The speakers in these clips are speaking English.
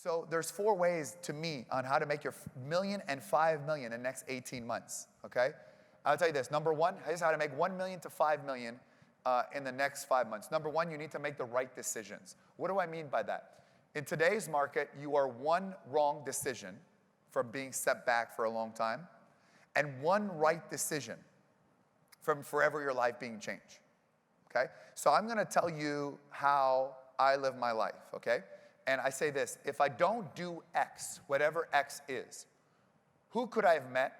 So there's 4 ways to me on how to make your million and 5 million in the next 18 months, okay? I'll tell you this. Number 1, here's how to make 1 million to 5 million in the next 5 months. Number 1, you need to make the right decisions. What do I mean by that? In today's market, you are 1 wrong decision from being set back for a long time, and 1 right decision from forever your life being changed, okay? So I'm gonna tell you how I live my life, okay? And I say this, if I don't do X, whatever X is, who could I have met?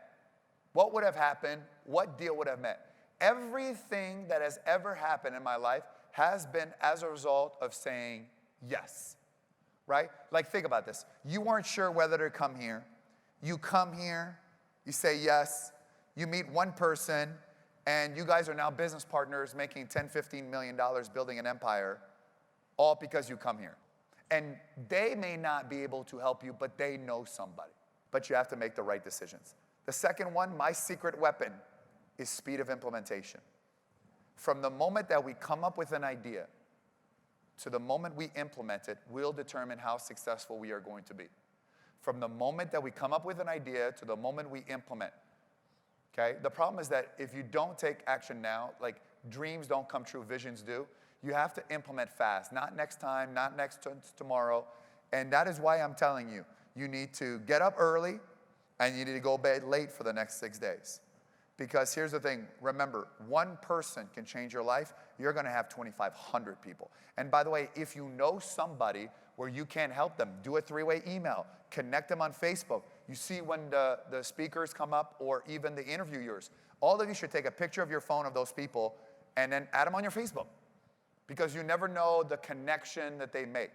What would have happened? What deal would have met? Everything that has ever happened in my life has been as a result of saying yes, right? Like, think about this. You weren't sure whether to come here. You come here, you say yes, you meet one person, and you guys are now business partners making $10, $15 million building an empire, all because you come here. And they may not be able to help you, but they know somebody. But you have to make the right decisions. The second one, my secret weapon, is speed of implementation. From the moment that we come up with an idea to the moment we implement it, will determine how successful we are going to be. From the moment that we come up with an idea to the moment we implement. Okay? The problem is that if you don't take action now, like dreams don't come true, visions do. You have to implement fast, not next time, not next tomorrow. And that is why I'm telling you, you need to get up early and you need to go to bed late for the next 6 days. Because here's the thing, remember, 1 person can change your life. You're gonna have 2,500 people. And by the way, if you know somebody where you can't help them, do a 3-way email, connect them on Facebook. You see when the speakers come up or even the interviewers, all of you should take a picture of your phone of those people and then add them on your Facebook. Because you never know the connection that they make,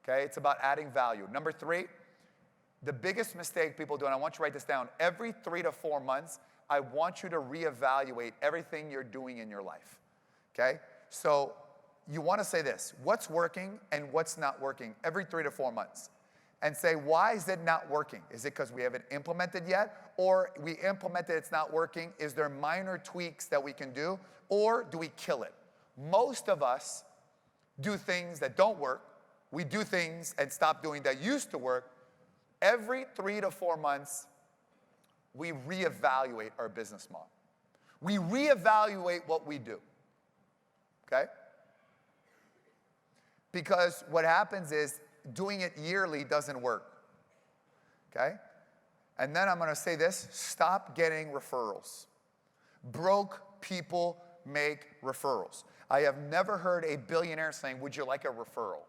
okay? It's about adding value. Number 3, the biggest mistake people do, and I want you to write this down, every 3 to 4 months, I want you to reevaluate everything you're doing in your life, okay? So you want to say this, what's working and what's not working every 3 to 4 months. And say, why is it not working? Is it because we haven't implemented yet? Or we implemented, it's not working? Is there minor tweaks that we can do? Or do we kill it? Most of us do things that don't work. We do things and stop doing that used to work. Every 3 to 4 months, we reevaluate our business model. We reevaluate what we do, okay? Because what happens is doing it yearly doesn't work, okay? And then I'm gonna say this, stop getting referrals. Broke people make referrals. I have never heard a billionaire saying, would you like a referral?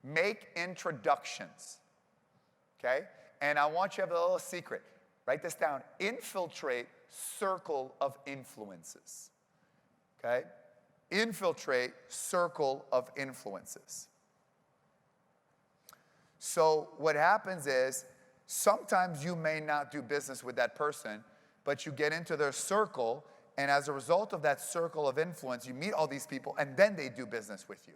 Make introductions, okay? And I want you to have a little secret. Write this down. Infiltrate circle of influences, okay? Infiltrate circle of influences. So what happens is, sometimes you may not do business with that person, but you get into their circle, and as a result of that circle of influence, you meet all these people, and then they do business with you.